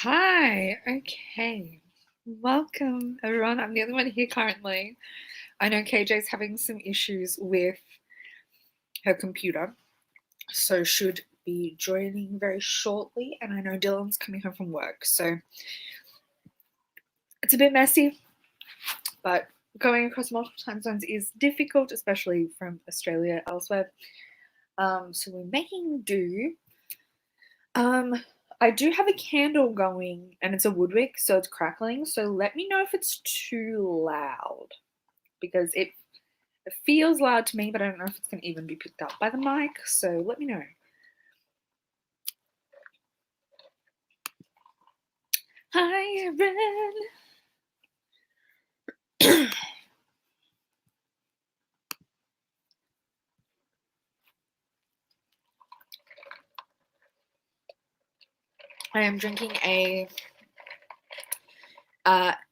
Hi, okay. Welcome, everyone. I'm the only one here currently. I know KJ's having some issues with her computer, so should be joining very shortly. And I know Dylan's coming home from work, so it's a bit messy, but going across multiple time zones is difficult, especially from Australia elsewhere. So we're making do. I do have a candle going and it's a woodwick, so it's crackling. So let me know if it's too loud because it feels loud to me, but I don't know if it's going to even be picked up by the mic. So let me know. Hi, Erin. I am drinking a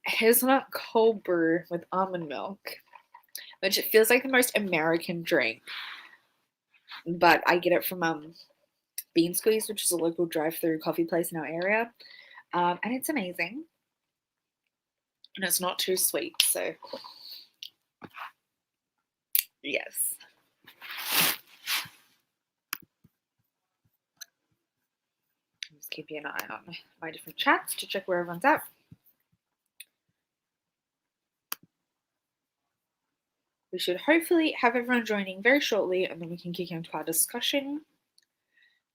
hazelnut cold brew with almond milk, which it feels like the most American drink, but I get it from Bean Squeeze, which is a local drive-through coffee place in our area, and it's amazing, and it's not too sweet, so yes. Just keeping an eye on my different chats to check where everyone's at. We should hopefully have everyone joining very shortly, and then we can kick into our discussion.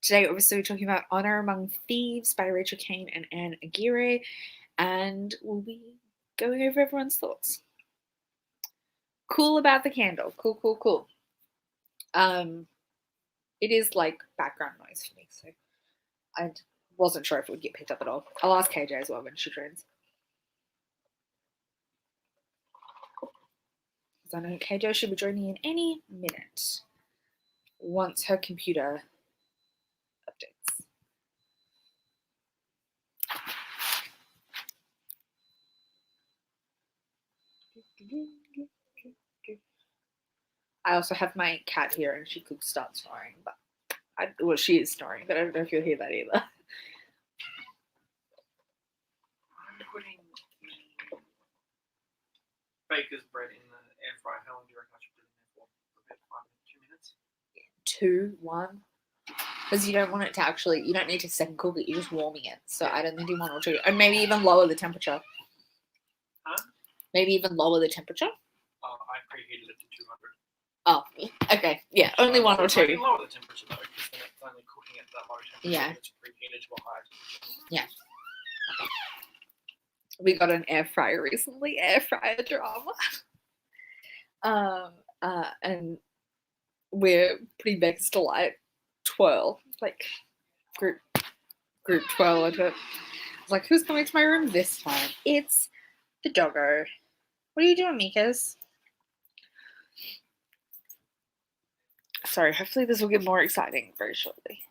Today, obviously, we're talking about Honor Among Thieves by Rachel Caine and Anne Aguirre, and we'll be going over everyone's thoughts. Cool about the candle. Cool. It is like background noise for me, so I wasn't sure if it would get picked up at all. I'll ask KJ as well when she joins. I know KJ should be joining in any minute once her computer updates. I also have my cat here and she could start snoring, but she is snoring, but I don't know if you'll hear that either. I'm putting baker's bread in the air fryer. How long do you reckon I should put it in there for? About 2 minutes? 2, 1. Because you don't want it to actually, you don't need to second cook it, you're just warming it. So I don't think do 1 or 2. And maybe even lower the temperature. Huh? Maybe even lower the temperature. I preheated it to 200. Oh, okay. Yeah, only 1 or 2. I can lower the temperature though, because then it's only cooking at that low temperature. Yeah. It's preheated to a higher temperature. Yeah. We got an air fryer recently, air fryer drama. And we're putting Becca's Delight twirl, like group twirl into it. I was like, who's coming to my room this time? It's the doggo. What are you doing, Mikas? Sorry, hopefully this will get more exciting very shortly.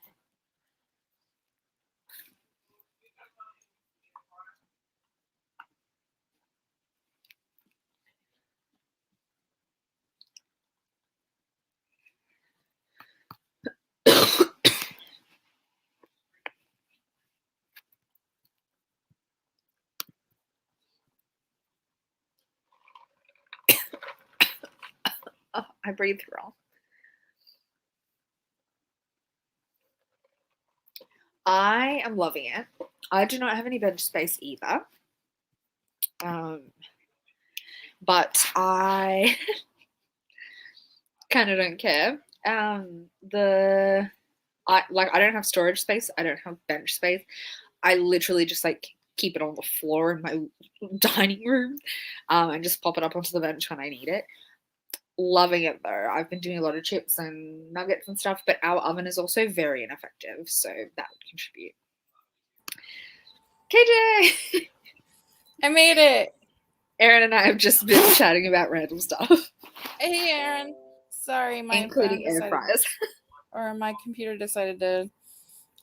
Oh, I breathed wrong. I am loving it. I do not have any bench space either. But I kind of don't care. I don't have storage space. I don't have bench space. I literally just like keep it on the floor in my dining room, and just pop it up onto the bench when I need it. Loving it though. I've been doing a lot of chips and nuggets and stuff, but our oven is also very ineffective, so that would contribute. KJ! I made it. Erin and I have just been chatting about random stuff. Hey, Erin. Sorry, including air fryers. Or my computer decided to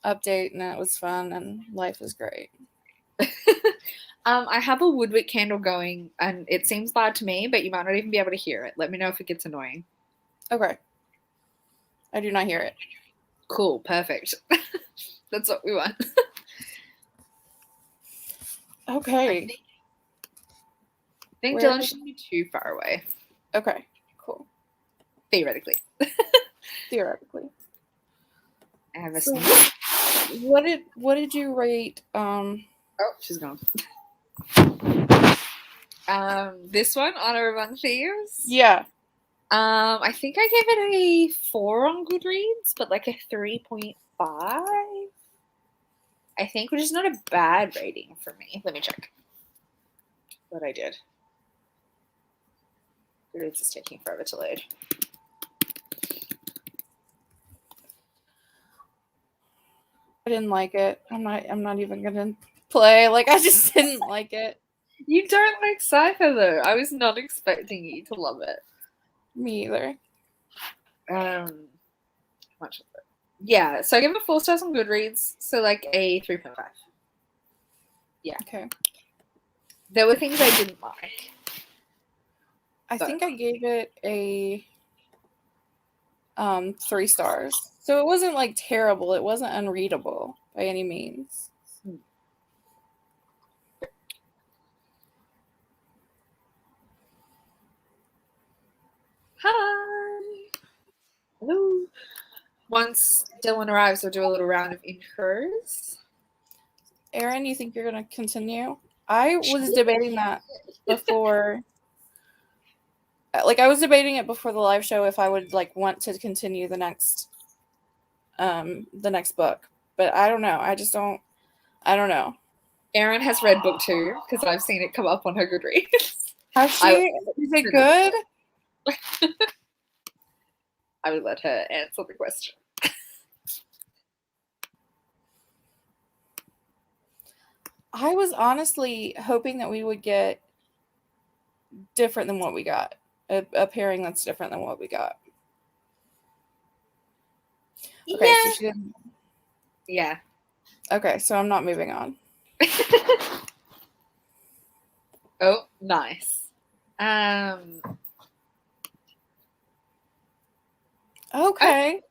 update, and it was fun, and life is great. I have a woodwick candle going, and it seems loud to me, but you might not even be able to hear it. Let me know if it gets annoying. Okay. I do not hear it. Cool. Perfect. That's what we want. Okay. I think Where- Dylan shouldn't be too far away, Okay. Cool. theoretically. Theoretically. I have a So sneeze. what did you rate? Oh, she's gone. This one, Honor Among Thieves. Yeah. I think I gave it a 4 on Goodreads, but like a 3.5. I think, which is not a bad rating for me. Let me check what I did. Goodreads is taking forever to load. I didn't like it. I'm not even gonna play. Like I just didn't like it. You don't like sci-fi though. I was not expecting you to love it. Me either. Much of it. Yeah, so I gave it 4 stars on Goodreads, so like a 3.5. Yeah. Okay. There were things I didn't like. I think I gave it a 3 stars. So it wasn't like terrible. It wasn't unreadable by any means. Hi. Hello. Once Dylan arrives, we'll do a little round of intros. Erin, you think you're gonna continue? I was debating that before. Like I was debating it before the live show if I would like want to continue the next book. But I don't know. I don't know. Erin has read book 2 because I've seen it come up on her Goodreads. Has she? Is it good? I would let her answer the question. I was honestly hoping that we would get different than what we got. A pairing that's different than what we got. Okay, yeah. so she didn't. Yeah. Okay, so I'm not moving on. Oh, nice. Okay.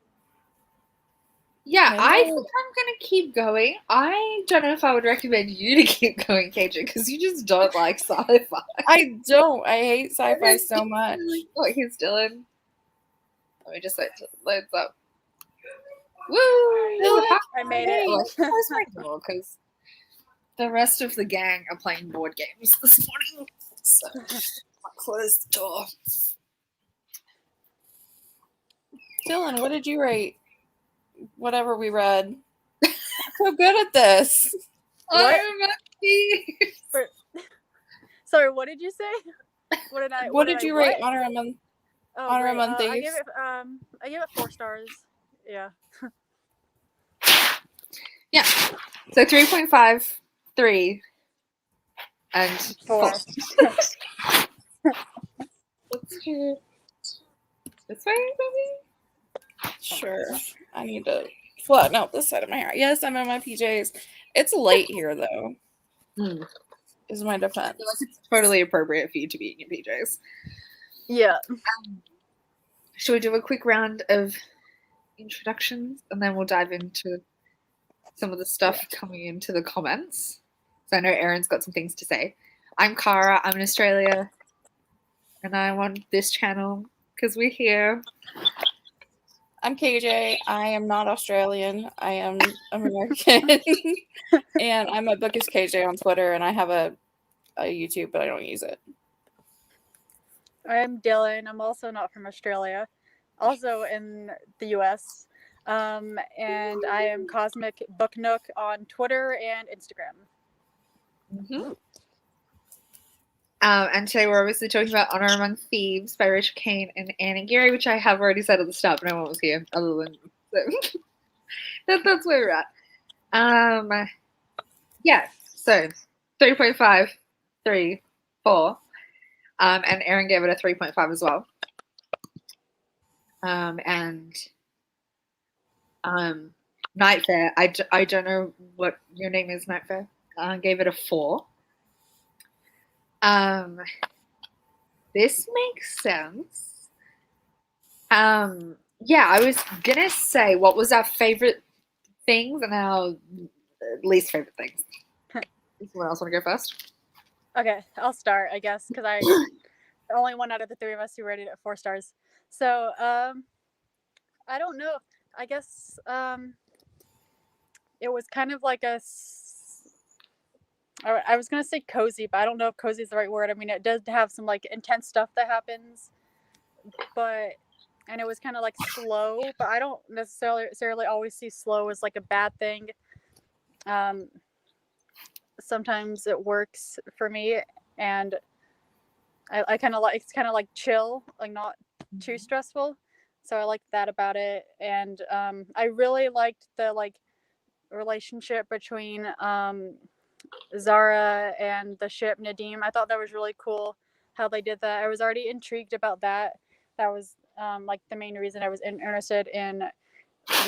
Yeah, Maybe I think I'm gonna keep going. I don't know if I would recommend you to keep going, KJ, because you just don't like sci-fi. I don't. I hate sci-fi so much. Oh, here's Dylan. Let me just loads up. Woo! I made it. Oh, I should close my door because the rest of the gang are playing board games this morning. So I'll close the door. Dylan, what did you rate? Whatever we read. I'm so good at this. What? I'm Sorry, what did you say? What did you rate Honor Among Thieves? I gave it 4 stars. Yeah. Yeah. So 3.5, 3, and 4. Let's do this way, maybe? Sure. I need to flatten out this side of my hair. Yes, I'm in my PJs. It's late here, though. Is my defense. I feel like it's totally appropriate for you to be in your PJs. Yeah. Should we do a quick round of introductions and then we'll dive into some of the stuff coming into the comments? So I know Erin's got some things to say. I'm Cara. I'm in Australia. And I'm on this channel because we're here. I'm KJ. I am not Australian. I am American. And I'm at Book is KJ on Twitter, and I have a YouTube, but I don't use it. I'm Dylan. I'm also not from Australia. Also in the US. And I am Cosmic Book Nook on Twitter and Instagram. Mm-hmm. And today we're obviously talking about Honor Among Thieves by Rachel Caine and Anne Aguirre, which I have already said at the start, but no one was here other than so. That's where we're at. Yeah, so 3.5, 3, 4. And Erin gave it a 3.5 as well. And Nightfare, I don't know what your name is, Nightfare. Gave it a 4. This makes sense. Yeah, I was gonna say what was our favorite things and our least favorite things. Someone else want to go first? Okay, I'll start, I guess, because I the only one out of the three of us who rated it 4 stars. So, I don't know. I guess it was kind of like I was gonna say cozy, but I don't know if cozy is the right word. I mean, it does have some like intense stuff that happens, and it was kind of like slow. But I don't necessarily always see slow as like a bad thing. Sometimes it works for me, and I kind of like it's kind of like chill, like not too stressful. So I liked that about it, and I really liked the like relationship between Zara and the ship Nadim. I thought that was really cool how they did that. I was already intrigued about that. That was like the main reason I was interested in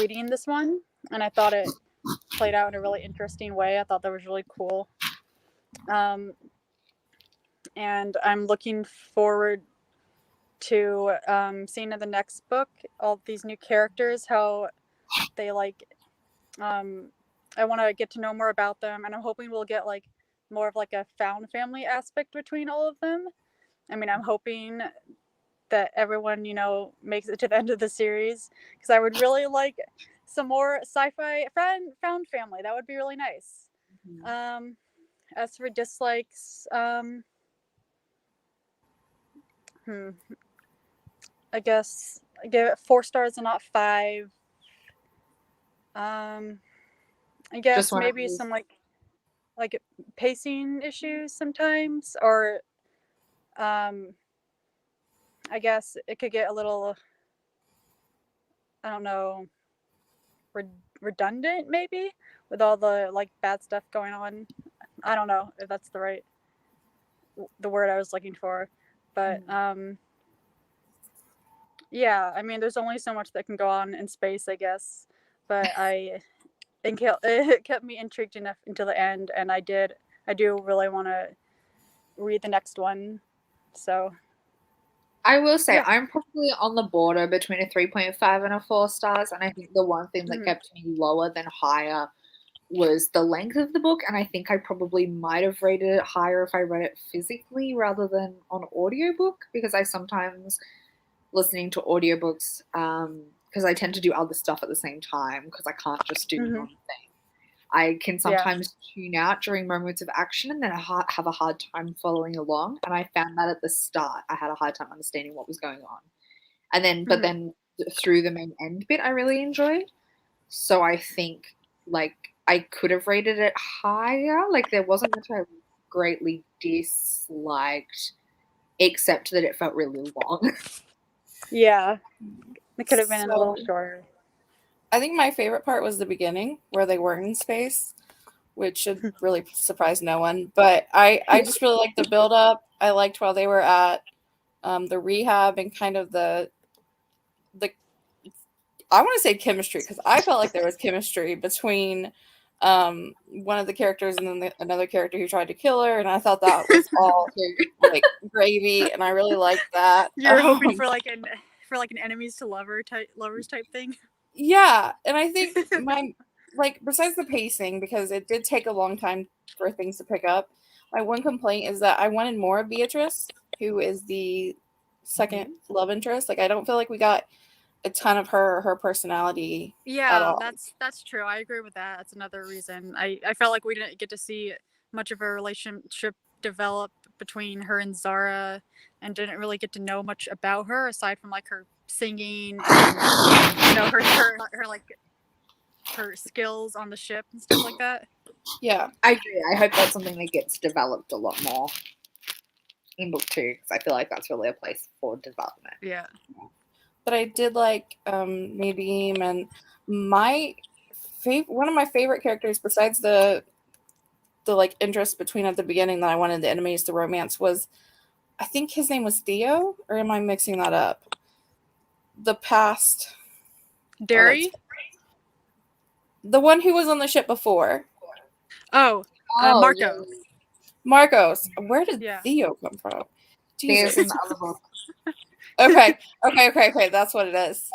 reading this one, and I thought it played out in a really interesting way. I thought that was really cool. And I'm looking forward to seeing in the next book all these new characters, how they like I want to get to know more about them, and I'm hoping we'll get like more of like a found family aspect between all of them. I mean, I'm hoping that everyone, you know, makes it to the end of the series, because I would really like some more sci-fi found family. That would be really nice. As for dislikes, I guess I give it 4 stars and not 5. I guess maybe some like pacing issues sometimes, or I guess it could get a little, I don't know, redundant maybe, with all the like bad stuff going on. I don't know if that's the word I was looking for, but yeah, I mean, there's only so much that can go on in space, I guess, but I think it kept me intrigued enough until the end, and I do really want to read the next one. So I will say yeah. I'm probably on the border between a 3.5 and a 4 stars, and I think the one thing that kept me lower than higher was the length of the book, and I think I probably might have rated it higher if I read it physically rather than on audiobook, because I sometimes listening to audiobooks because I tend to do other stuff at the same time because I can't just do one thing. I can sometimes tune out during moments of action, and then I have a hard time following along. And I found that at the start, I had a hard time understanding what was going on. And then, but then through the main end bit, I really enjoyed. So I think like I could have rated it higher. Like there wasn't much I greatly disliked, except that it felt really long. Yeah, it could have been a little shorter. I think my favorite part was the beginning where they were in space, which should really surprise no one. But I just really liked the build up. I liked while they were at the rehab and kind of the I want to say chemistry, because I felt like there was chemistry between one of the characters and then another character who tried to kill her, and I thought that was all like gravy, and I really liked that. You're hoping for like an enemies to lovers type thing. Yeah, and I think my like besides the pacing, because it did take a long time for things to pick up, my one complaint is that I wanted more of Beatrice, who is the second love interest. Like I don't feel like we got a ton of her personality at all. That's true. I agree with that. That's another reason. I felt like we didn't get to see much of a relationship develop between her and Zara, and didn't really get to know much about her aside from like her singing and you know her like her skills on the ship and stuff like that. Yeah, I agree. I hope that's something that gets developed a lot more in book 2, because I feel like that's really a place for development. Yeah. But I did like Nadim, and my one of my favorite characters besides the like interest between at the beginning that I wanted the enemies to romance was, I think his name was Theo, or am I mixing that up? The past Derry? The one who was on the ship before. Marco. Yes. Marcos. Where did Theo come from? Jesus. Theo's in the other book. Okay. That's what it is.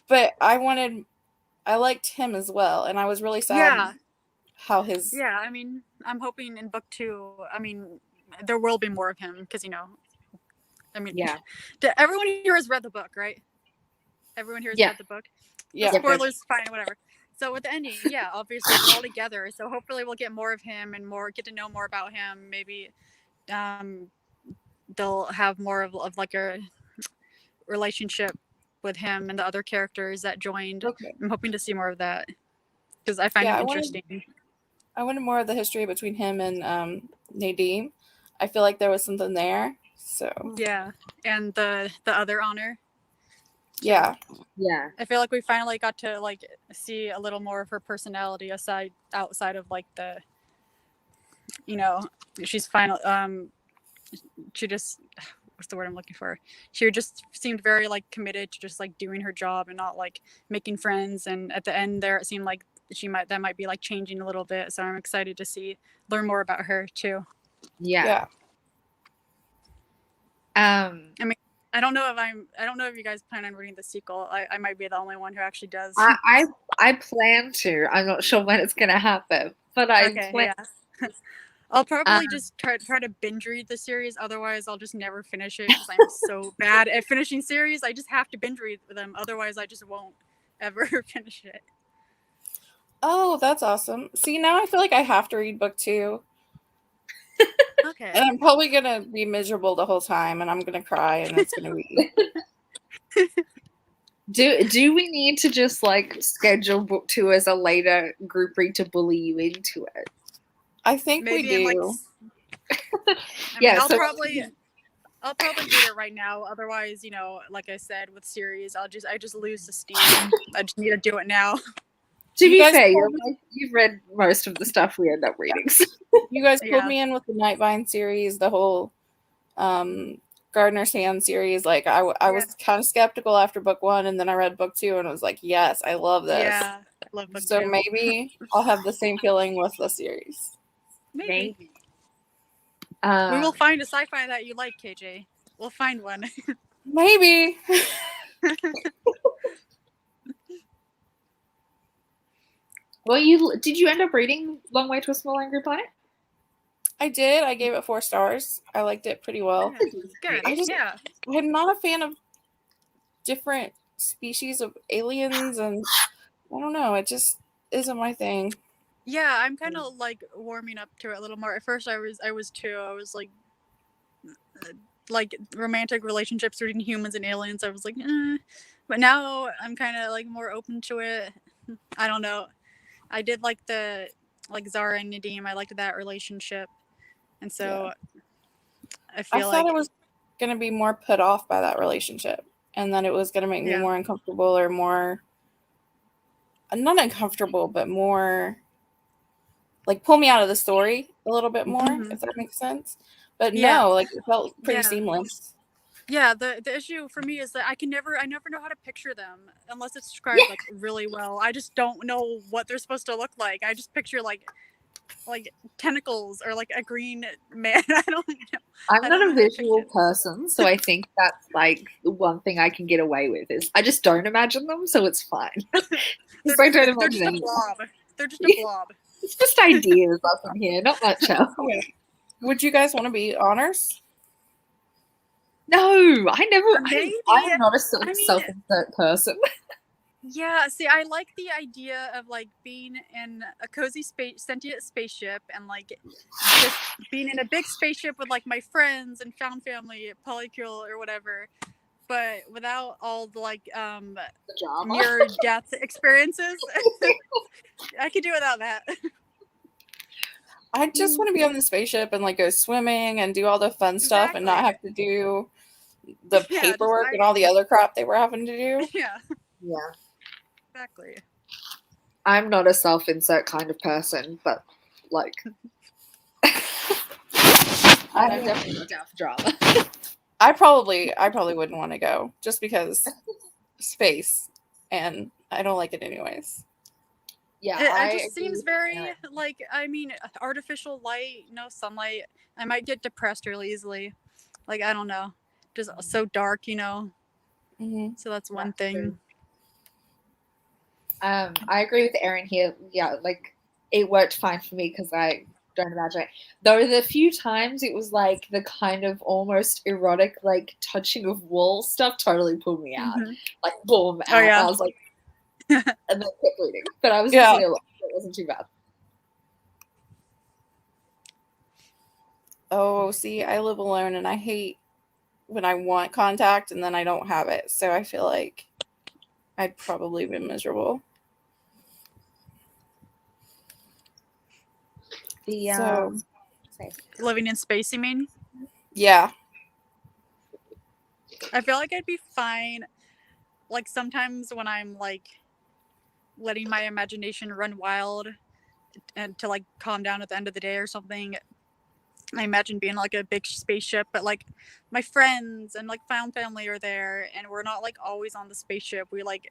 But I liked him as well, and I was really sad how his Yeah, I mean, I'm hoping in book 2, I mean, there will be more of him because, I mean, Yeah. everyone here has read the book, right? Everyone here has Yeah. read the book. yeah. Yep. Spoilers, fine, whatever. So with the ending, yeah, obviously they're all together. So hopefully we'll get more of him and get to know more about him. Maybe they'll have more of like a relationship with him and the other characters that joined. Okay. I'm hoping to see more of that because I find him interesting. I wanted more of the history between him and Nadine. I feel like there was something there. So Yeah, and the other Honor. yeah. Yeah. I feel like we finally got to like see a little more of her personality outside of like the, she's final. She just, what's the word I'm looking for? She just seemed very like committed to just like doing her job and not like making friends. And at the end there, it seemed like that might be like changing a little bit. So I'm excited to learn more about her too. Yeah. I mean, I don't know if you guys plan on reading the sequel. I might be the only one who actually does. I plan to. I'm not sure when it's gonna happen, but I plan. Yeah. I'll probably just try to binge read the series. Otherwise, I'll just never finish it because I'm so bad at finishing series. I just have to binge read them. Otherwise, I just won't ever finish it. Oh, that's awesome. See, now I feel like I have to read book 2. Okay. And I'm probably going to be miserable the whole time and I'm going to cry and it's going to be... Do we need to just like schedule book 2 as a later group read to bully you into it? I think Maybe we do. I'll probably read it right now. Otherwise, like I said with series, I just lose the steam. I just need to do it now. To be fair, you've read most of the stuff we end up reading. You guys pulled me in with the Nightbind series, the whole Gardener's Hand series. Like I was kind of skeptical after book 1, and then I read book 2 and was like, yes, I love this. Yeah, I love book 2. So maybe I'll have the same feeling with the series. Maybe. We will find a sci-fi that you like, KJ. We'll find one. Maybe. Well, did you end up reading Long Way to a Small Angry Planet? I did. I gave it 4 stars. I liked it pretty well. Good. I'm not a fan of different species of aliens, and I don't know. It just isn't my thing. Yeah, I'm kind of like warming up to it a little more. At first, I was too. I was like romantic relationships between humans and aliens. I was like, but now I'm kind of like more open to it. I don't know. I did like Zara and Nadim. I liked that relationship, and so I thought it was going to be more put off by that relationship, and that it was going to make me more uncomfortable, or more not uncomfortable, but more like pull me out of the story a little bit more, if that makes sense. But no, like it felt pretty seamless. Yeah, the issue for me is that I never know how to picture them unless it's described like really well. I just don't know what they're supposed to look like. I just picture like tentacles or like a green man. I don't know. I'm not a visual person, so I think that's like the one thing I can get away with is I just don't imagine them, so it's fine. They're just a blob. They're just a blob. It's just ideas up in here, not much else. Would you guys want to be honors? No, I never. I'm not a self-insert person. Yeah, see, I like the idea of like being in a cozy sentient spaceship and like just being in a big spaceship with like my friends and found family, polycule or whatever, but without all the like near death experiences. I could do without that. I just want to be on the spaceship and like go swimming and do all the fun stuff and not have to do the paperwork and all the other crap they were having to do. Yeah. Exactly. I'm not a self-insert kind of person, but like I'm definitely down for drama. I probably wouldn't want to go just because space, and I don't like it anyways. Yeah, it just seems very like, I mean, artificial light, no sunlight. I might get depressed really easily. Like, I don't know, just so dark, Mm-hmm. So that's one thing. I agree with Erin here. Yeah, like it worked fine for me because I don't imagine it. Though the few times it was like the kind of almost erotic, like touching of wall stuff totally pulled me out. Mhm. Like boom, Oh, out. yeah. I was like, and then kept bleeding. But I was Yeah. listening a lot, so it wasn't too bad. Oh, see, I live alone and I hate when I want contact and then I don't have it. So I feel like I'd probably be miserable. The So, Living in space, you mean? yeah. I feel like I'd be fine. Like sometimes when I'm like letting my imagination run wild and to like calm down at the end of the day or something, I imagine being like a big spaceship, but like my friends and like found family are there and we're not like always on the spaceship. We like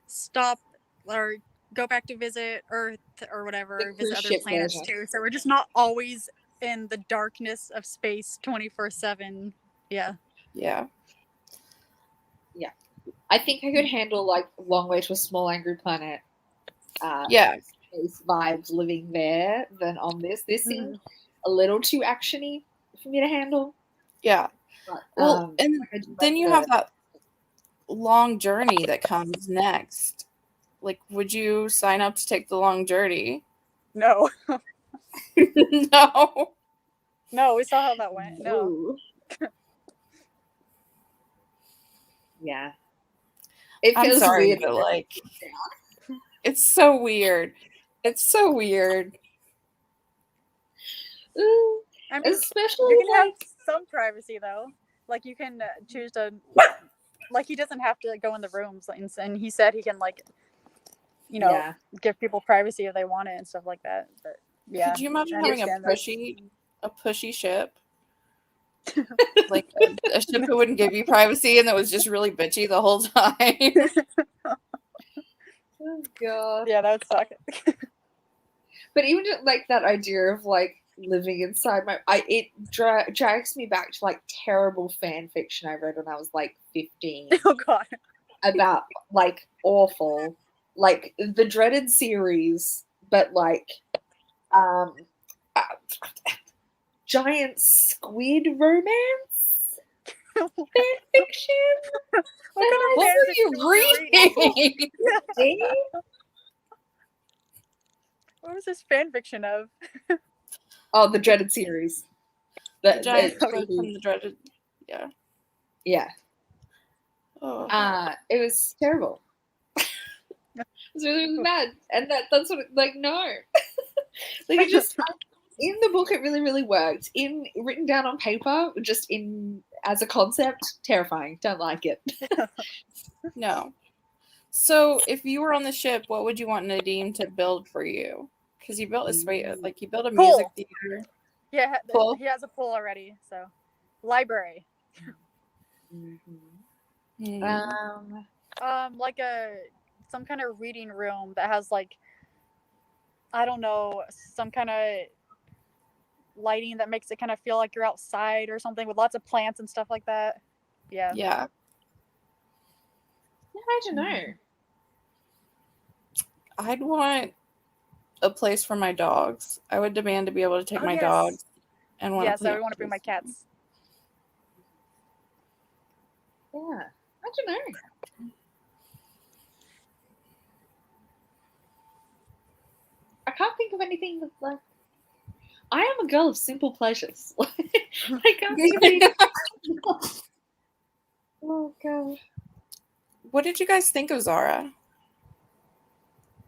stop or go back to visit Earth or whatever, The visit cruise other ship planets version. too. So we're just not always in the darkness of space 24/7. Yeah. Yeah. I think I could handle like Long Way to a Small Angry Planet. Yeah. Space vibes living there than on this. This seemed Mhm. a little too actiony for me to handle. Yeah. But, Well, and like I do then like you the- have that long journey that comes next. Like, would you sign up to take the long journey? No. No. No, we saw how that went. No. Ooh. Yeah. It I'm feels sorry, weird. but like, it's so weird. It's so weird. Ooh. I mean, Especially you can have like some privacy though. Like you can choose to, like he doesn't have to go in the rooms, and he said he can like, you know, yeah. give people privacy if they want it and stuff like that. But yeah, Could you imagine I having understand that. a pushy ship? Like a ship that wouldn't give you privacy and that was just really bitchy the whole time. Oh god. Yeah, that would suck. But even just, like that idea of like living inside it drags me back to like terrible fan fiction I read when I was like 15 Oh god. about like awful, like the dreaded series, but like um uh, giant squid romance fan fiction. What kind of What fan were fiction you was you reading? See? What was this fan fiction of? Oh, the dreaded series. The giant squid from the dreaded. Yeah. Yeah. Oh. It was terrible. It was really, really bad. And that's what like no. Like it just in the book it really, really worked. In written down on paper, just in as a concept, terrifying. Don't like it. No. So if you were on the ship, what would you want Nadim to build for you? Because he built a space, like he built a Pool. music theater. Yeah, Pool? he has a pool already. So, library. Mm-hmm. Like some kind of reading room that has like, I don't know, some kind of lighting that makes it kind of feel like you're outside or something with lots of plants and stuff like that. Yeah. Yeah. I don't know. I'd want a place for my dogs. I would demand to be able to take Oh, my yes. dogs and want Yes, to I would want to bring my cats. Yeah. I don't know. I can't think of anything that's like. I am a girl of simple pleasures. I can't think of anything. Oh god. What did you guys think of Zara?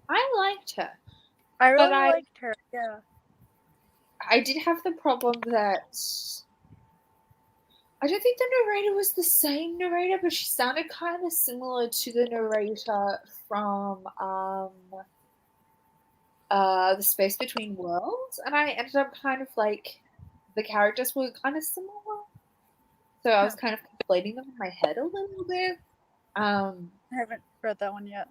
I liked her. I really I- liked her. Yeah. I did have the problem that I don't think the narrator was the same narrator, but she sounded kind of similar to the narrator from The Space Between Worlds, and I ended up kind of like the characters were kind of similar, so I was kind of conflating them in my head a little bit. I haven't read that one yet.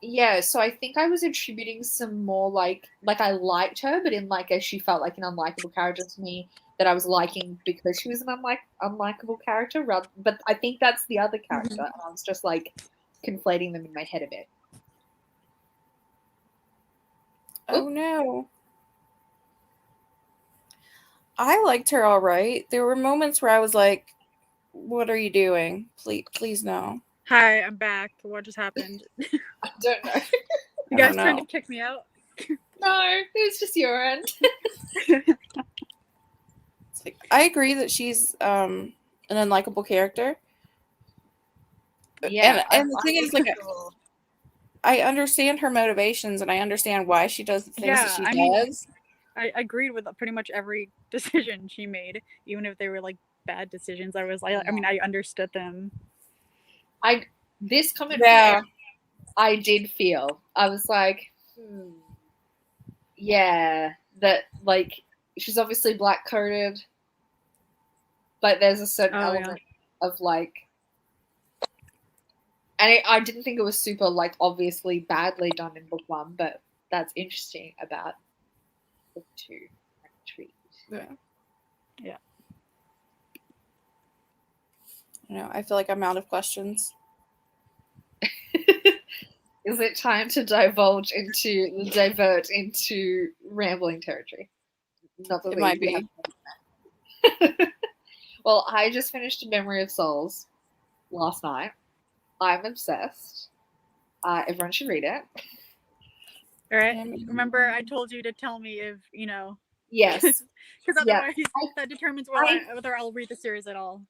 Yeah, so I think I was attributing some more like I liked her, but in like she felt like an unlikable character to me that I was liking because she was an unlikable character. But I think that's the other character, and I was just like conflating them in my head a bit. Oh no. I liked her all right. There were moments where I was like, what are you doing? Please no. Hi, I'm back. What just happened? I don't know. You I guys don't trying know. to kick me out? No, it was just your end. It's like, I agree that she's an unlikable character. Yeah. And the thing is, like, I understand her motivations and I understand why she does the things that Yeah, she I mean, does. I agreed with pretty much every decision she made, even if they were like bad decisions. I was like, I mean, I understood them. This comment, Yeah. I did feel. I was like, yeah, that like she's obviously black coded, but there's a certain element of like, and I didn't think it was super like obviously badly done in book 1, but that's interesting about book 2. Yeah. You know, I feel like I'm out of questions. Is it time to divert into rambling territory? Not It might be. Well, I just finished Memory of Souls last night. I'm obsessed. Everyone should read it. All right. Remember, I told you to tell me if you know. Yes. Because otherwise, that determines whether I'll read the series at all.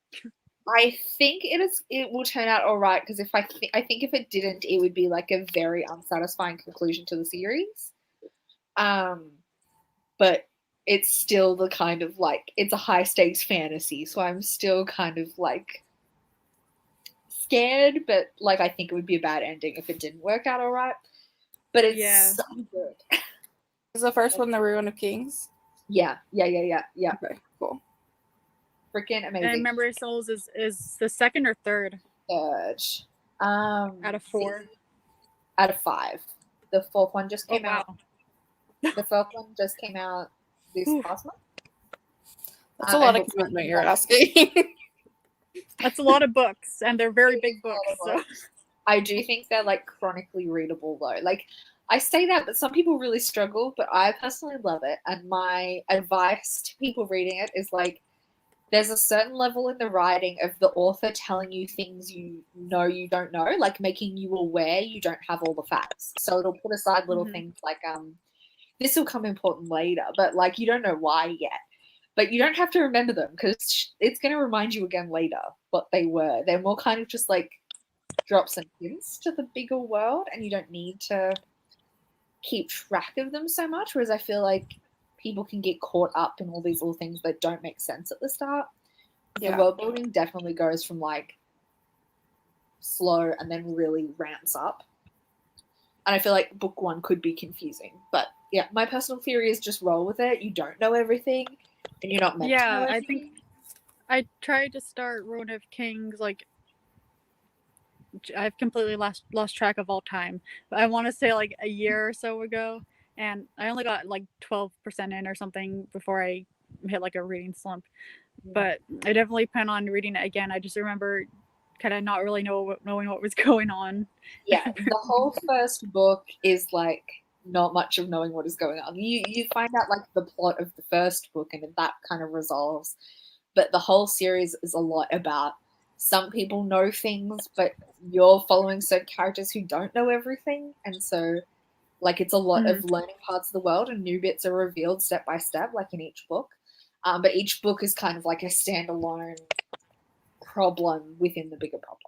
I think it will turn out all right, because I think if it didn't, it would be like a very unsatisfying conclusion to the series. But it's still the kind of like, it's a high stakes fantasy, so I'm still kind of like scared, but like I think it would be a bad ending if it didn't work out all right. But it's so good. Is the first one The Ruin of Kings? Yeah. Okay, cool. Freaking amazing. And Memory of Souls is the second or third? Third. Out of 4. Out of 5. The fourth one just came out. Wow. The fourth one just came out this past month. That's a lot of commitment you're asking. That's a lot of books, and they're very big books. So I do think they're like chronically readable though. Like, I say that, but some people really struggle, but I personally love it. And my advice to people reading it is like, there's a certain level in the writing of the author telling you things you know you don't know, like making you aware you don't have all the facts. So it'll put aside little things like, this will come important later, but like you don't know why yet. But you don't have to remember them, because it's going to remind you again later what they were. They're more kind of just like drops and hints to the bigger world, and you don't need to keep track of them so much, whereas I feel like people can get caught up in all these little things that don't make sense at the start. The world building definitely goes from like slow and then really ramps up. And I feel like book 1 could be confusing. But yeah, my personal theory is just roll with it. You don't know everything, and you're not meant to know everything. I think I tried to start Ruin of Kings, like I've completely lost track of all time. But I want to say like a year or so ago, and I only got like 12% in or something before I hit like a reading slump. But I definitely plan on reading it again. I just remember kind of not really knowing what was going on. Yeah, the whole first book is like not much of knowing what is going on. You find out like the plot of the first book, and that kind of resolves. But the whole series is a lot about some people know things, but you're following certain characters who don't know everything. And so like it's a lot of learning parts of the world, and new bits are revealed step by step, like in each book. But each book is kind of like a standalone problem within the bigger problem.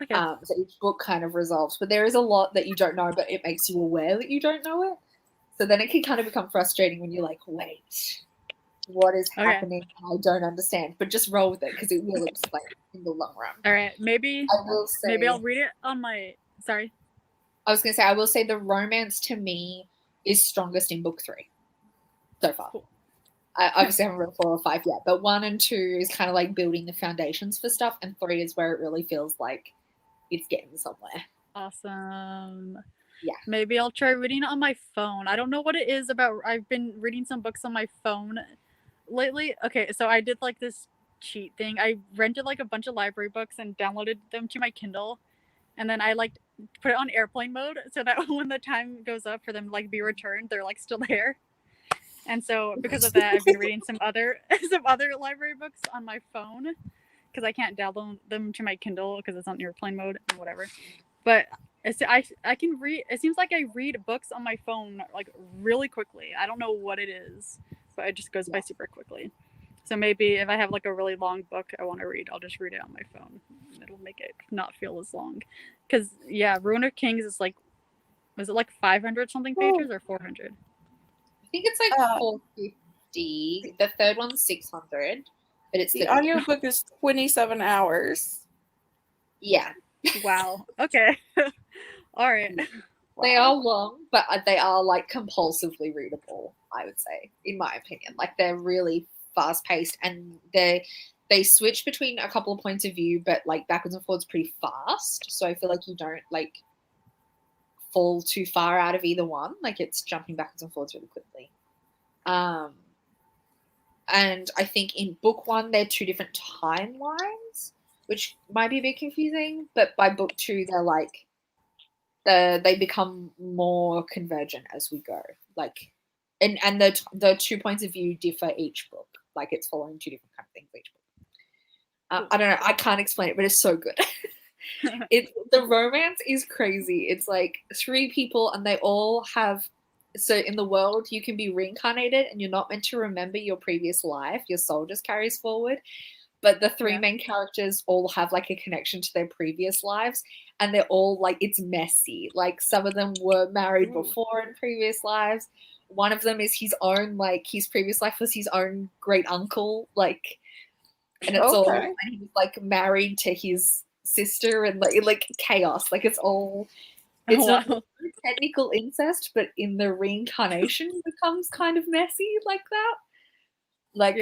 Okay. So each book kind of resolves, but there is a lot that you don't know, but it makes you aware that you don't know it. So then it can kind of become frustrating when you're like, wait, what is happening? I don't understand. But just roll with it, because it will explain in the long run. All right, maybe I'll read it on my. Sorry. I was going to say, I will say the romance to me is strongest in book 3 so far. Cool. I obviously haven't read 4 or 5 yet, but 1 and 2 is kind of like building the foundations for stuff, and 3 is where it really feels like it's getting somewhere. Awesome. Yeah. Maybe I'll try reading it on my phone. I don't know what it is about. I've been reading some books on my phone lately. Okay, so I did like this cheat thing. I rented like a bunch of library books and downloaded them to my Kindle, and then I like put it on airplane mode so that when the time goes up for them to like be returned, they're like still there. And so because of that, I've been reading some other library books on my phone because I can't download them to my Kindle because it's on airplane mode and whatever. But I can read. It seems like I read books on my phone like really quickly. I don't know what it is, but it just goes by super quickly. So maybe if I have like a really long book I want to read, I'll just read it on my phone. It'll make it not feel as long. Because yeah, Ruin of Kings is like, was it like 500 something pages or 400? I think it's like 450. The third one's 600, but it's the audiobook is 27 hours. Yeah. Wow. Okay. All right. They are long, but they are like compulsively readable, I would say, in my opinion. Like they're really fast paced and they switch between a couple of points of view, but like backwards and forwards pretty fast. So I feel like you don't like fall too far out of either one. Like it's jumping backwards and forwards really quickly. And I think in book one, they're two different timelines, which might be a bit confusing, but by book two, they're like, they become more convergent as we go. Like, and the 2 points of view differ each book. Like it's following two different kind of things each book. I don't know. I can't explain it, but it's so good. The romance is crazy. It's like 3 people and they all have. So in the world, you can be reincarnated and you're not meant to remember your previous life. Your soul just carries forward. But the 3 main characters all have like a connection to their previous lives and they're all like, it's messy. Like some of them were married before in previous lives. One of them is his own, like his previous life was his own great uncle. Like, and it's all, and he was like married to his sister and like chaos. Like it's all, it's not technical incest, but in the reincarnation becomes kind of messy like that. Like,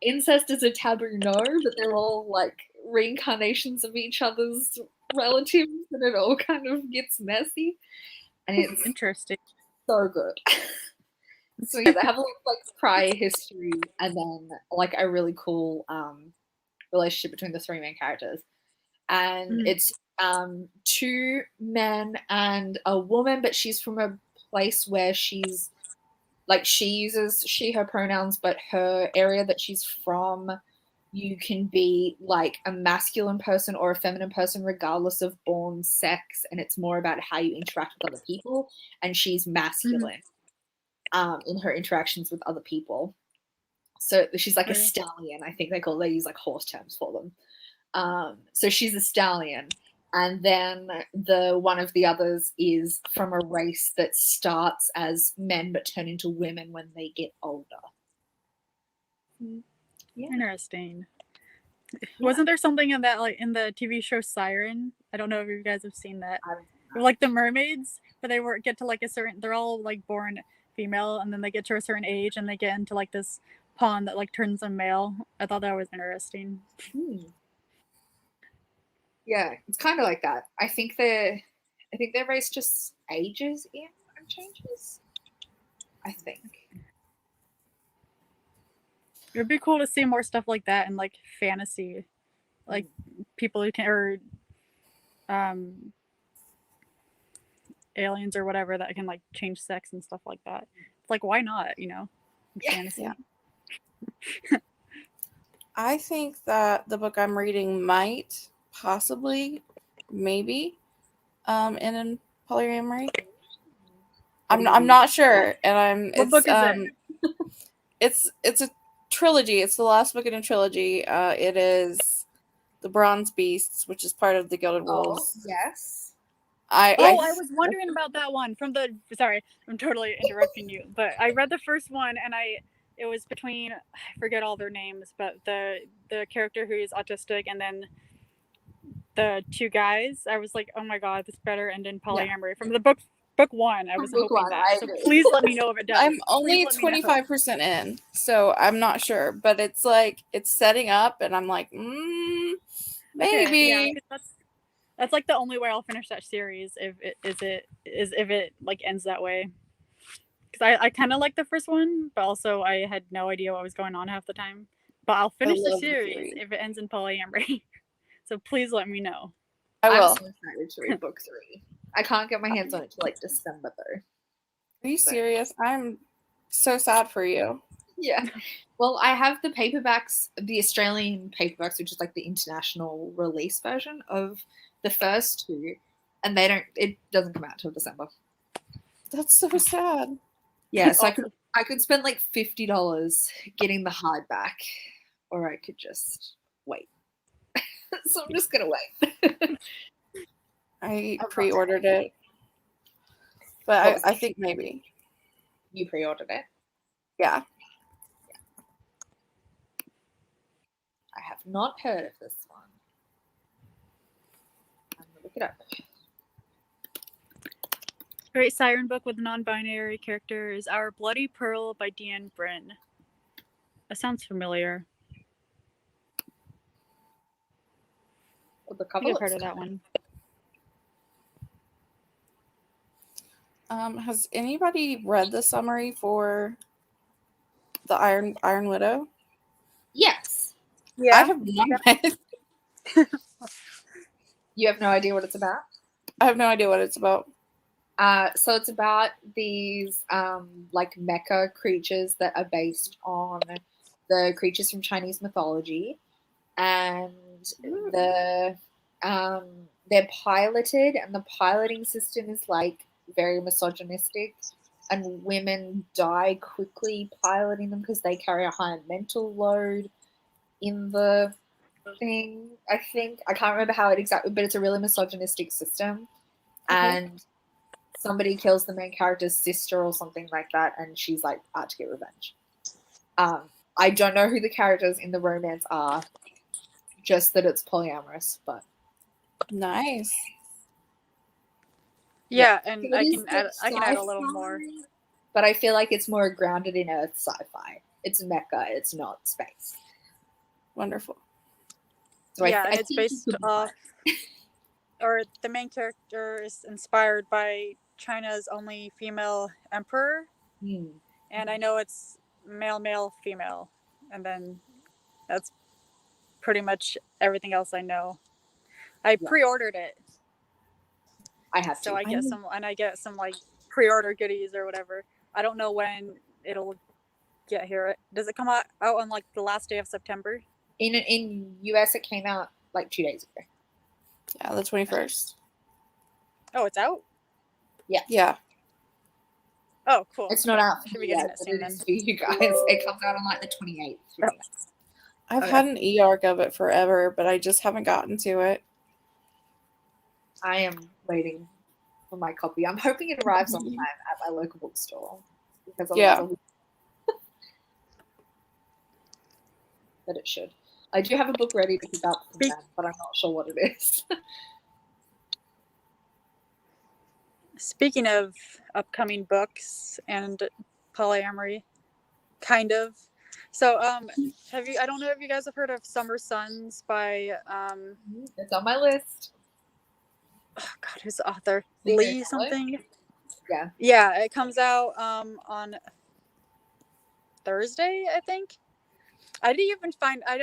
incest is a taboo, no, but they're all like reincarnations of each other's relatives, and it all kind of gets messy. And it's interesting. So good. So yeah, they have a lot of like prior history, and then like a really cool relationship between the 3 main characters. And it's 2 men and a woman, but she's from a place where she's like, she uses she, her pronouns, but her area that she's from, you can be like a masculine person or a feminine person regardless of born sex, and it's more about how you interact with other people, and she's masculine in her interactions with other people. So she's like a stallion. I think they use like horse terms for them. So she's a stallion. And then one of the others is from a race that starts as men but turn into women when they get older. Yeah. Interesting. Yeah. Wasn't there something in that, like in the TV show Siren? I don't know if you guys have seen that. Like the mermaids, but they get to like a certain, they're all like born female, and then they get to a certain age and they get into like this pond that like turns them male. I thought that was interesting. Yeah, it's kind of like that. I think their race just ages in and changes. I think it would be cool to see more stuff like that in like fantasy, like people who can, or aliens or whatever that can like change sex and stuff like that. It's like, why not? You know, fantasy. Yeah. I think that the book I'm reading might possibly, maybe, in polyamory. I'm not sure, and what book is it? It's a trilogy. It's the last book in a trilogy. It is The Bronze Beasts, which is part of the Gilded Wolves. Yes. I was wondering about that one from the. Sorry, I'm totally interrupting you, but I read the first one and it was between, I forget all their names, but the character who is autistic and then the 2 guys. I was like, oh my god, this better end in polyamory. From the book 1, I was hoping that. So please let me know if it does. I'm only 25% in, so I'm not sure, but it's like it's setting up, and I'm like, maybe. Okay, yeah, that's like the only way I'll finish that series if it like ends that way. Because I kind of like the first one, but also I had no idea what was going on half the time. But I'll finish the series if it ends in polyamory. So please let me know. I I'm will. so excited to read book 3. I can't get my hands on it till like December though. Are you serious? I'm so sad for you. Yeah. Well, I have the paperbacks, the Australian paperbacks, which is like the international release version of the first 2, and it doesn't come out till December. That's so sad. Yeah, so I could spend like $50 getting the hardback, or I could just wait. So I'm just gonna wait. I pre-ordered it, but I think maybe. You pre-ordered it? Yeah. I have not heard of this one. I'm gonna look it up. Great siren book with non-binary character is Our Bloody Pearl by Deanne Bryn. That sounds familiar. Well, the I cover think I've looks heard of that one. Has anybody read the summary for the Iron Widow? Yes. I have not read it. You have no idea what it's about? I have no idea what it's about. So it's about these like mecha creatures that are based on the creatures from Chinese mythology, and they're piloted, and the piloting system is like very misogynistic, and women die quickly piloting them because they carry a higher mental load in the thing. I think I can't remember how it exactly, but it's a really misogynistic system, and somebody kills the main character's sister or something like that, and she's like out to get revenge. I don't know who the characters in the romance are, just that it's polyamorous, but Nice. Yeah, and So I it can is add a little more. But I feel like it's more grounded in Earth sci-fi. It's mecha, it's not space. Wonderful. So Yeah, I and it's think based off, or the main character is inspired by China's only female emperor, and I know it's male, female, and then that's pretty much everything else I know. I pre-ordered it. I have so to. I get some like pre-order goodies or whatever. I don't know when it'll get here. Does it come out on like the last day of September? In US, it came out like 2 days ago. Yeah, the 21st. Oh, it's out? Yeah. Oh, cool. It's not out for Should me be getting yet, it but soon it is then. for you guys. It comes out on like the 28th. Oh. I've had an e-arc of it forever, but I just haven't gotten to it. I am waiting for my copy. I'm hoping it arrives on time at my local bookstore, because that it should. I do have a book ready to pick up from them, but I'm not sure what it is. Speaking of upcoming books and polyamory, kind of. So, I don't know if you guys have heard of Summer Suns by It's on my list. Oh God, who's the author? Lee Lee something? Yeah. Yeah, it comes out on Thursday, I think. I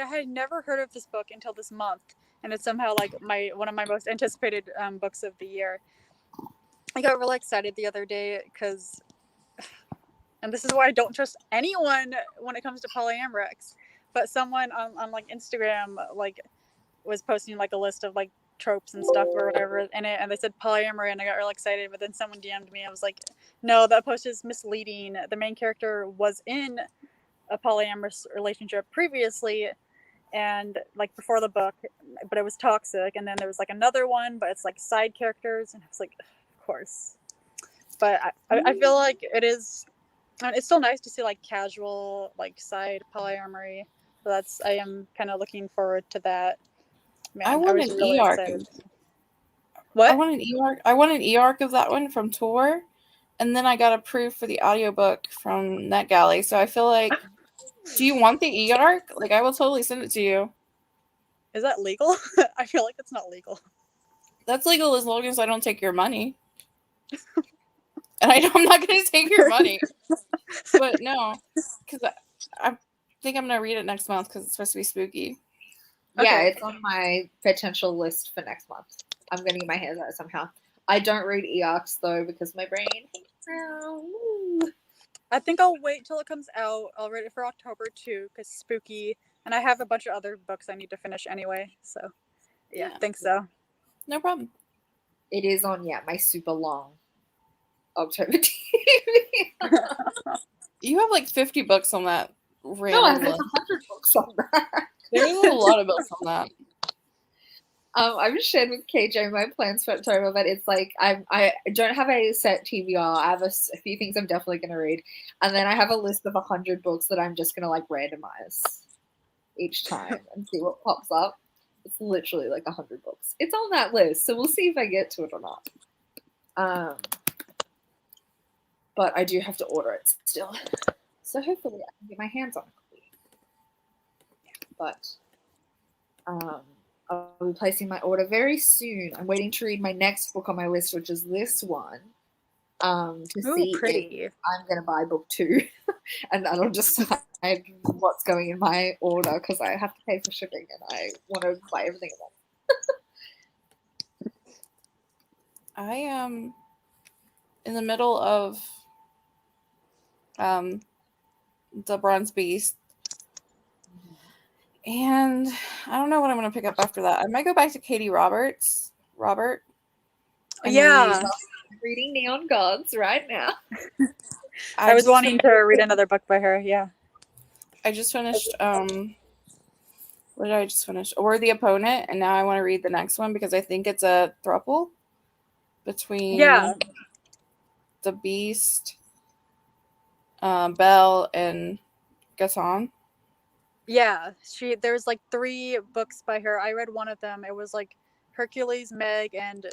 had never heard of this book until this month, and it's somehow like one of my most anticipated books of the year. I got really excited the other day because, and this is why I don't trust anyone when it comes to polyamorous, but someone on like Instagram like was posting like a list of like tropes and stuff or whatever in it, and they said polyamory, and I got really excited, but then someone DM'd me. I was like, no, that post is misleading. The main character was in a polyamorous relationship previously, and like before the book, but it was toxic, and then there was like another one, but it's like side characters, and I was like, of course. But I feel like it's still nice to see like casual like side polyamory, so I am kind of looking forward to that. Man, I want an e-arc. What? I want an e-arc. I want an e-arc of that one from Tor, and then I got approved for the audiobook from NetGalley. So I feel like, do you want the e-arc? Like, I will totally send it to you. Is that legal? I feel like it's not legal. That's legal as long as I don't take your money. And I'm not going to take your money. But no, because I think I'm going to read it next month because it's supposed to be spooky. Yeah, it's on my potential list for next month. I'm going to get my hands on it somehow. I don't read e-arcs though because my brain hates them. I think I'll wait till it comes out. I'll read it for October too, because spooky, and I have a bunch of other books I need to finish anyway. So, yeah, Yeah. think so. No problem. It is on my super long October TV. You have like 50 books on that No, I random have like list. 100 books on that. There's a lot of books on that. I've just shared with KJ my plans for October, but it's like I don't have a set TBR. I have a few things I'm definitely going to read, and then I have a list of 100 books that I'm just going to like randomize each time and see what pops up. It's literally like 100 books. It's on that list, so we'll see if I get to it or not. But I do have to order it still, so hopefully I can get my hands on it. But I'll be placing my order very soon. I'm waiting to read my next book on my list, which is this one, to see if I'm going to buy book 2, and that'll decide what's going in my order because I have to pay for shipping and I want to buy everything at once. I am in the middle of the Bronze Beast. And I don't know what I'm going to pick up after that. I might go back to Katie Robert. Yeah. I'm reading Neon Gods right now. I was wanting to read another book by her, yeah. I just finished, what did I just finish? Or the Opponent, and now I want to read the next one because I think it's a throuple between the Beast, Belle, and Gaston. Yeah, there's like 3 books by her. I read one of them. It was like Hercules, Meg, and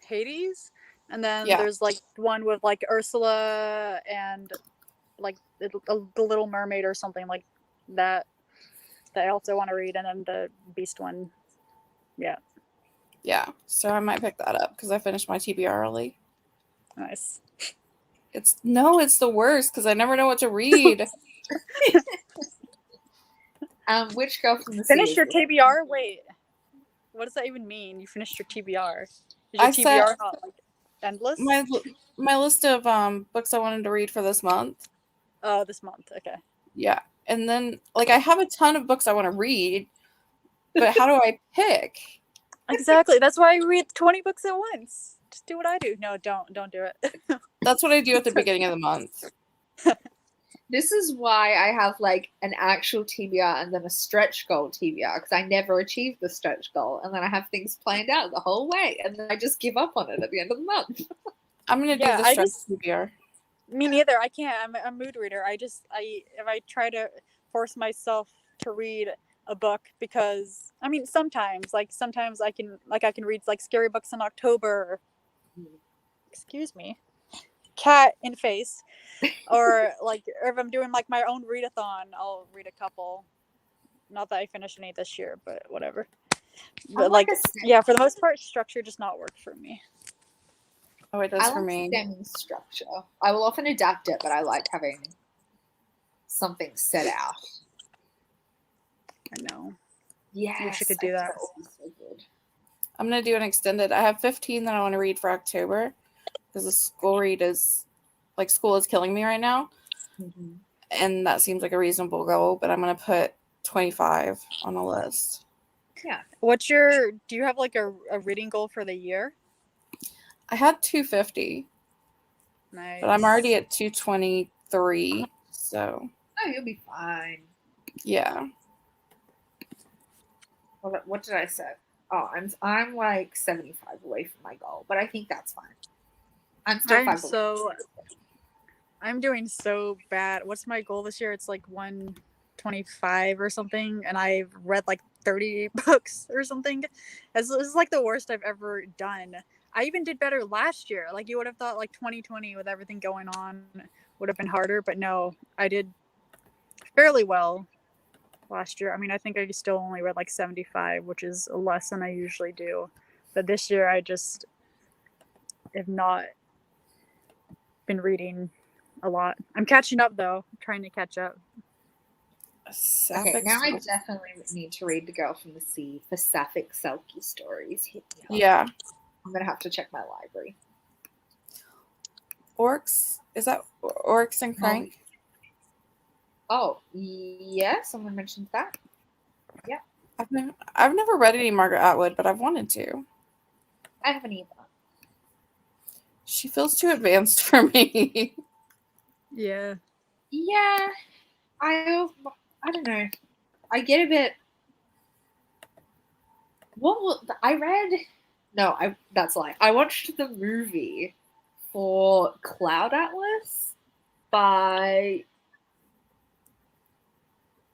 Hades. And then there's like one with like Ursula and like the Little Mermaid or something like that I also want to read. And then the Beast one. Yeah. Yeah, so I might pick that up because I finished my TBR early. Nice. It's the worst because I never know what to read. Which girl from the Finish your TBR? Wait, what does that even mean? You finished your TBR? Is your TBR not like endless? My list of books I wanted to read for this month. Oh, this month. Okay. Yeah, and then like I have a ton of books I want to read, but how do I pick? Exactly. That's why I read 20 books at once. Just do what I do. No, don't do it. That's what I do at the beginning of the month. This is why I have like an actual TBR and then a stretch goal TBR because I never achieved the stretch goal, and then I have things planned out the whole way, and then I just give up on it at the end of the month. I'm gonna do the stretch TBR. Me neither. I can't. I'm a mood reader. If I try to force myself to read a book because I mean sometimes I can read like scary books in October. Excuse me. Cat in face. Or if I'm doing like my own readathon, I'll read a couple. Not that I finished any this year, but whatever. But for the most part, structure does not work for me. Oh, it does for me. Stemming structure. I will often adapt it, but I like having something set out. I know. Yes, wish I could do that. So good. I'm gonna do an extended. I have 15 that I want to read for October because the school is killing me right now, and that seems like a reasonable goal. But I'm gonna put 25 on the list. Yeah. Do you have like a reading goal for the year? I had 250. Nice. But I'm already at 223, so. Oh, you'll be fine. Yeah. What did I say? Oh, I'm like 75 away from my goal, but I think that's fine. I'm still 5 away. I'm doing so bad. What's my goal this year? It's like 125 or something, and I've read like 30 books or something. This is like the worst I've ever done. I even did better last year. Like you would have thought like 2020 with everything going on would have been harder, but no, I did fairly well last year. I mean, I think I still only read like 75, which is less than I usually do. But this year I just have not been reading a lot. I'm catching up though. I'm trying to catch up. Okay, Sapphic now I Selkie. definitely need to read The Girl from the Sea for Sapphic Selkie stories. Hit me up. Yeah. I'm gonna have to check my library. Orcs? Is that Orcs and Crank? Oh, yeah, someone mentioned that. Yeah. I've never read any Margaret Atwood, but I've wanted to. I haven't either. She feels too advanced for me. Yeah. Yeah, I don't know. I get a bit. I read? No, that's a lie. I watched the movie for Cloud Atlas by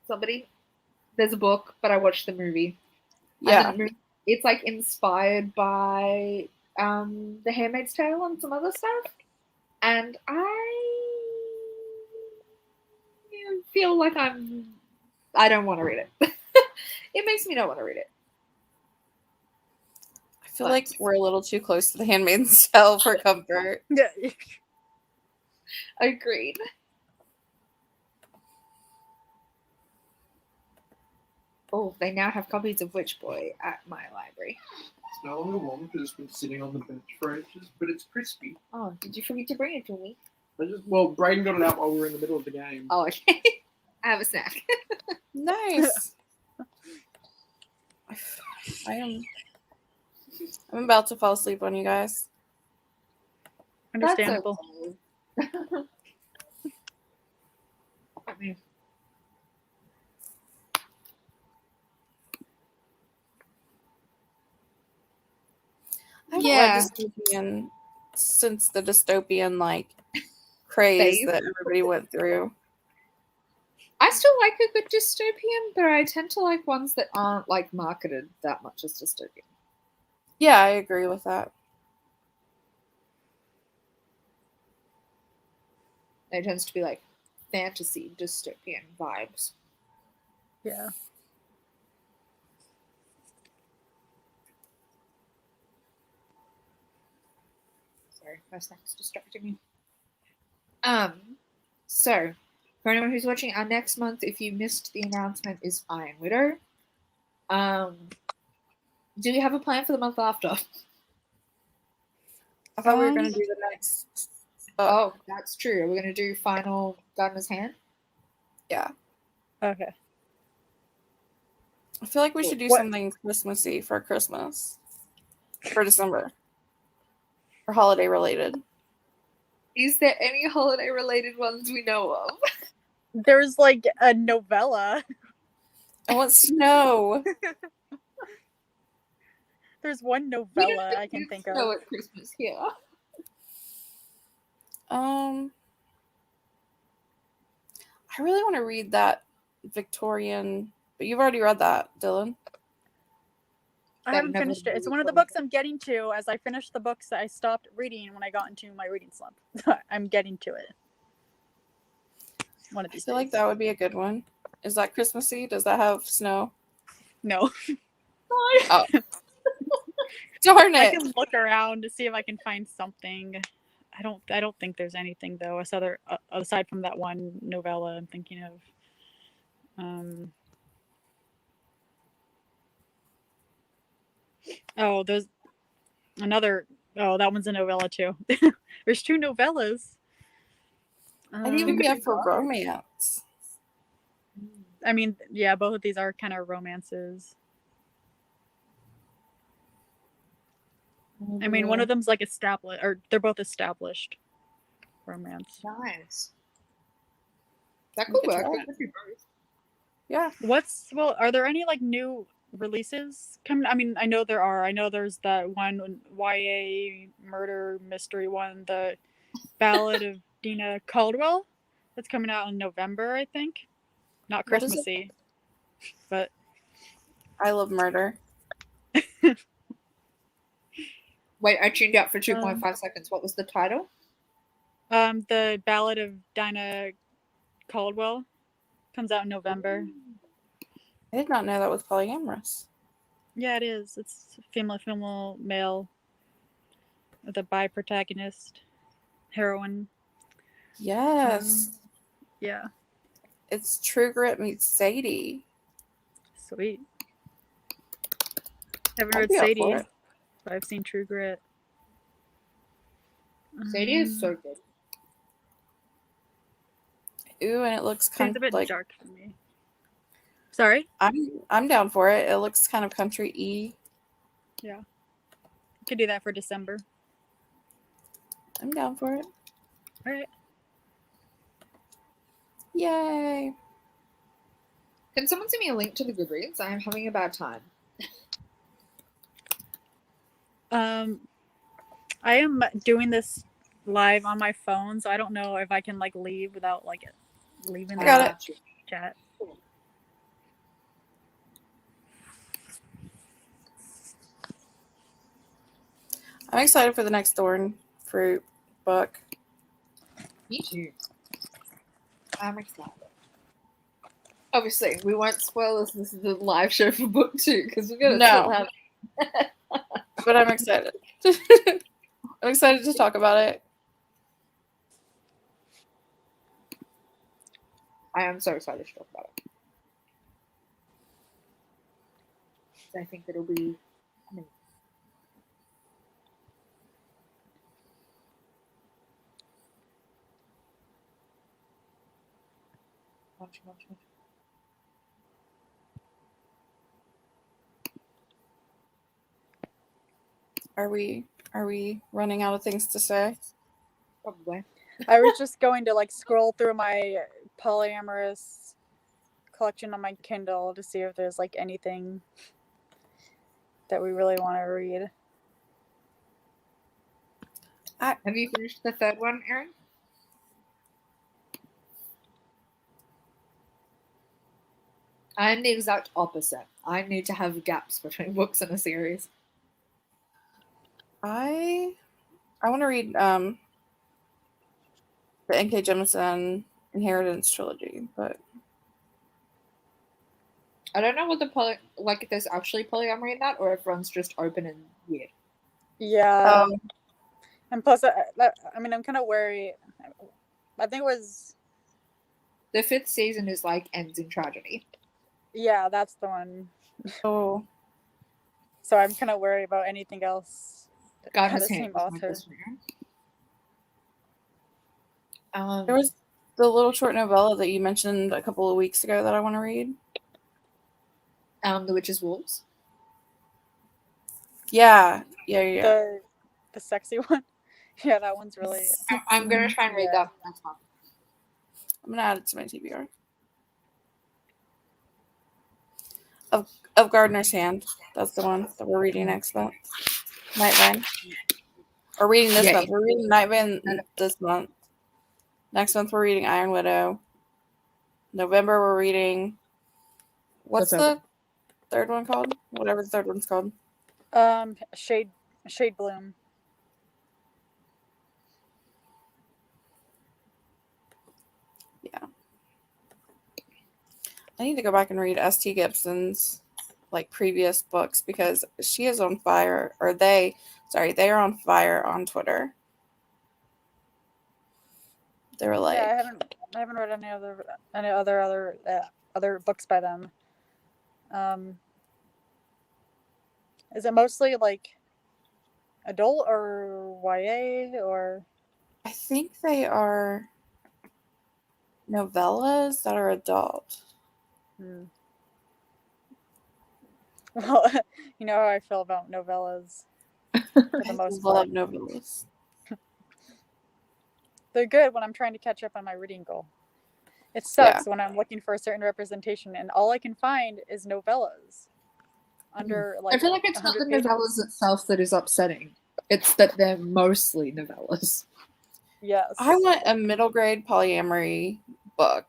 somebody. There's a book, but I watched the movie. Yeah. And then it's like inspired by The Handmaid's Tale and some other stuff. And I feel like I don't want to read it. It makes me not want to read it. I feel like we're a little too close to the Handmaid's Tale for comfort. Yeah. Agreed. Oh, they now have copies of Witch Boy at my library. It's no longer warm because it's been sitting on the bench for ages, but it's crispy. Oh, did you forget to bring it to me? Braden got it out while we were in the middle of the game. Oh, okay. I have a snack. Nice. I'm about to fall asleep on you guys. Understandable. That's okay. I mean, I haven't yeah. read dystopian since the dystopian craze Phase. that everybody went through. I still like a good dystopian, but I tend to like ones that aren't marketed that much as dystopian. Yeah, I agree with that. It tends to be fantasy dystopian vibes. Yeah. Sorry, my snack's distracting me. So for anyone who's watching, our next month, if you missed the announcement, is Iron Widow. Do we have a plan for the month after? I thought we were going to do the next. Oh, that's true. Are we going to do Final Gardener's Hand? Yeah. Okay. I feel like we should do something Christmassy for Christmas. For December. Or holiday related. Is there any holiday related ones we know of? There's a novella. I want snow. There's one novella I can think of. Snow at Christmas here. I really want to read that Victorian, but you've already read that, Dylan. I haven't finished it. It's one of the books I'm getting to. As I finish the books that I stopped reading when I got into my reading slump. I'm getting to it. One of these. I feel like that would be a good one. Is that Christmassy? Does that have snow? No. Oh. Darn it. I can look around to see if I can find something. I don't think there's anything though, aside from that one novella I'm thinking of. Oh, there's another. Oh, that one's a novella too. There's two novellas. I'd even be up for romance. I mean, yeah, both of these are kind of romances. I mean, one of them's established, or they're both established romance. Nice. That could work. Yeah. Are there any new releases coming? I mean, I know there are. I know there's that one YA murder mystery one, the Ballad of Dina Caldwell, that's coming out in November, I think. Not Christmassy, but I love murder. Wait, I tuned out for 2.5 seconds. What was the title? The Ballad of Dinah Caldwell comes out in November. I did not know that was polyamorous. Yeah, it is. It's female, male, with a bi protagonist, heroine. Yes. Yeah. It's True Grit meets Sadie. Sweet. Haven't I'd read be up for Sadie, it. but I've seen True Grit. Sadie is so good. Ooh, and it looks Seems kind a of bit like dark for me. Sorry? I'm down for it. It looks kind of country-y. Yeah. Could do that for December. I'm down for it. All right. Yay! Can someone send me a link to the Goodreads? I am having a bad time. I am doing this live on my phone, so I don't know if I can like leave without like leaving I got the it. chat. I'm excited for the next Thorn Fruit book. Me too. I'm excited. Obviously, we won't spoil this is the live show for book 2 because we're gonna still No, have. but I'm excited. I'm excited to talk about it. I am so excited to talk about it. I think it'll be amazing. Munch. Are we running out of things to say? Probably. I was just going to like scroll through my polyamorous collection on my Kindle to see if there's like anything that we really want to read. Have you finished the third one, Erin? I'm the exact opposite. I need to have gaps between books in a series. I want to read the N.K. Jemisin Inheritance trilogy, but I don't know what if there's actually polyamory in that, or if everyone's just open and weird. Yeah. And plus, I mean, I'm kind of wary. I think it was. The 5th season is like ends in tragedy. Yeah, that's the one. oh, So I'm kind of worried about anything else. God by has the hand same was my author. best friend. there was the little short novella that you mentioned a couple of weeks ago that I want to read. The Witch's Wolves. Yeah. The sexy one. Yeah, that one's really. I'm gonna try and read that next month. I'm gonna add it to my TBR. Of Gardener's Hand. That's the one that we're reading next month. Nightvein. Or reading this month. We're reading Nightvein this month. Next month we're reading Iron Widow. November we're reading. What's the third one called? Whatever the third one's called. Shade Bloom. Yeah. I need to go back and read S.T. Gibson's like previous books because she is on fire, or they are on fire on Twitter. They were like, yeah, I haven't read any other books by them. Is it mostly like adult or YA or? I think they are novellas that are adult. Well, you know how I feel about novellas for the most part. I love novellas. They're good when I'm trying to catch up on my reading goal. It sucks when I'm looking for a certain representation and all I can find is novellas. Under like I feel like it's not the 100 novellas itself that is upsetting. It's that they're mostly novellas. Yes. I want a middle grade polyamory book.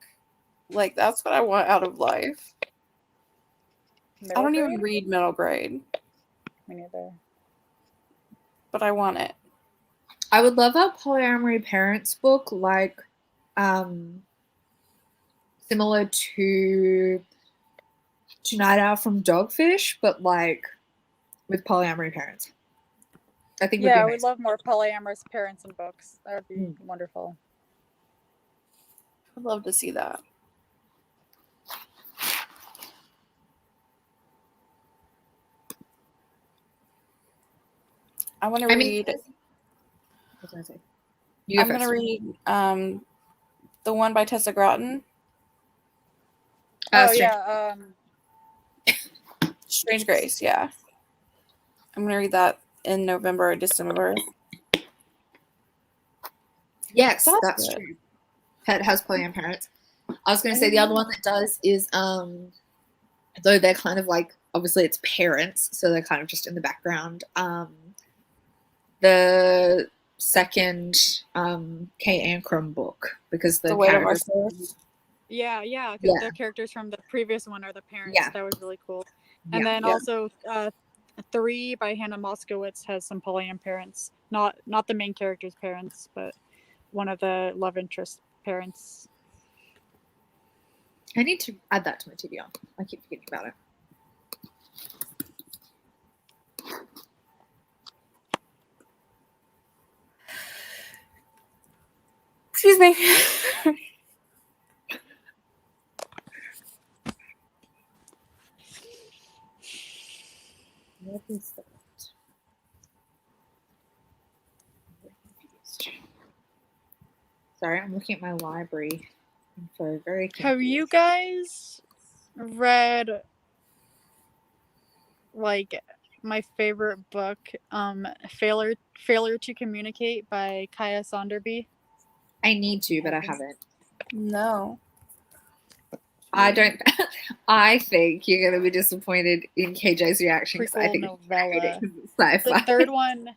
Like, that's what I want out of life. I don't even read middle grade. Me neither. But I want it. I would love a polyamory parents book, like similar to Night Out from Dogfish, but like with polyamory parents. I think. Yeah, I would love more polyamorous parents in books. That would be wonderful. I'd love to see that. I want to read. What was I gonna say? You go I'm gonna first. read the one by Tessa Groton, Oh Strange. yeah. Strange Grace. Yeah, I'm gonna read that in November or December. Yes, That's that's good. true. It has polyam parents. I was going to say the other one that does is, though they're kind of like, obviously it's parents, so they're kind of just in the background. The second Caine book, because the Weight of Our characters. Souls. Yeah, because Yeah. the characters from the previous one are the parents. Yeah. That was really cool. And Yeah. then also 3 by Hannah Moskowitz has some polyam parents. Not the main character's parents, but one of the love interest parents. I need to add that to my TBR. I keep forgetting about it. Excuse me. What is that? Sorry, I'm looking at my library info. Very confused. Have you guys read like my favorite book, Failure to Communicate by Kaya Sonderby? I need to, but I haven't. No. I don't. I think you're going to be disappointed in KJ's reaction because I Prequel think novella. it's sci-fi. The third one.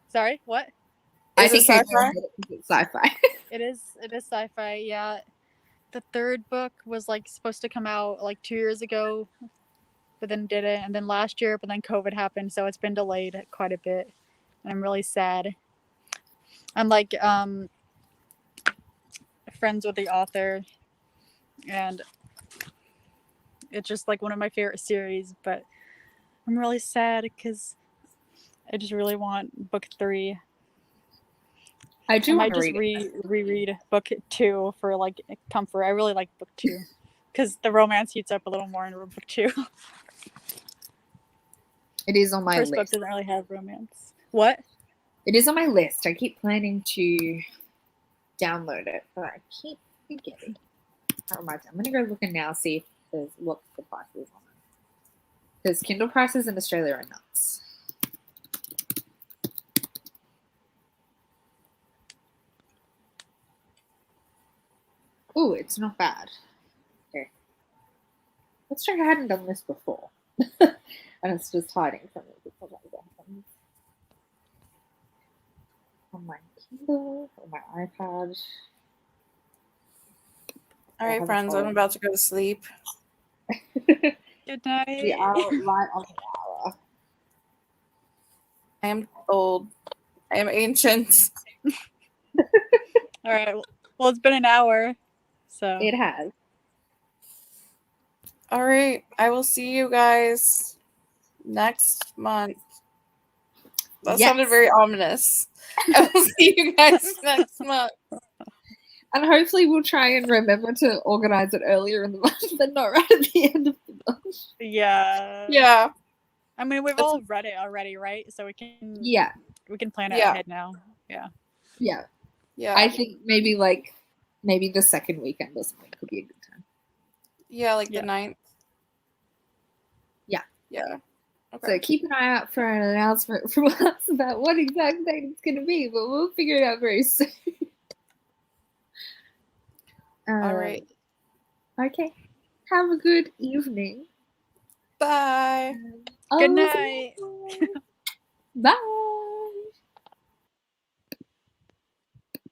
Sorry, what? I Is think it KJ sci-fi? hated it because it's sci-fi. It is sci-fi, yeah. The third book was like supposed to come out like 2 years ago, but then didn't, and then last year, but then COVID happened, so it's been delayed quite a bit. And I'm really sad. I'm like friends with the author, and it's just like one of my favorite series, but I'm really sad because I just really want book 3. I I do want might to just read it. reread book 2 for like comfort. I really like book 2 because the romance heats up a little more in book 2. It is on my First book list. doesn't really have romance. What? It is on my list. I keep planning to download it, but I keep forgetting. That reminds me. I'm going to go looking now, see if there's what the price is on it. Because Kindle prices in Australia are nuts. Ooh, it's not bad. Okay. Let's check. I hadn't done this before. And it's just hiding from me. Sometimes it happens. On my Kindle, or my iPad. All right, friends, I'm about to go to sleep. Good night. We are right on the hour. I am old. I am ancient. All right. Well, it's been an hour, so It has. All right, I will see you guys next month. That Yes. sounded very omonous. I will see you guys next month. And hopefully we'll try and remember to organize it earlier in the month, but not right at the end of the month. yeah. Yeah. I mean, we've That's- all read it already, right? So we can plan it Yeah. ahead now. Yeah. Yeah. Yeah. I think maybe the second weekend or something could be a good time. Yeah, like Yeah. the 9th. Yeah. Yeah. Okay. So keep an eye out for an announcement from us about what exact date it's going to be, but we'll figure it out very soon. All right. Okay. Have a good evening. Bye. Good night. Bye.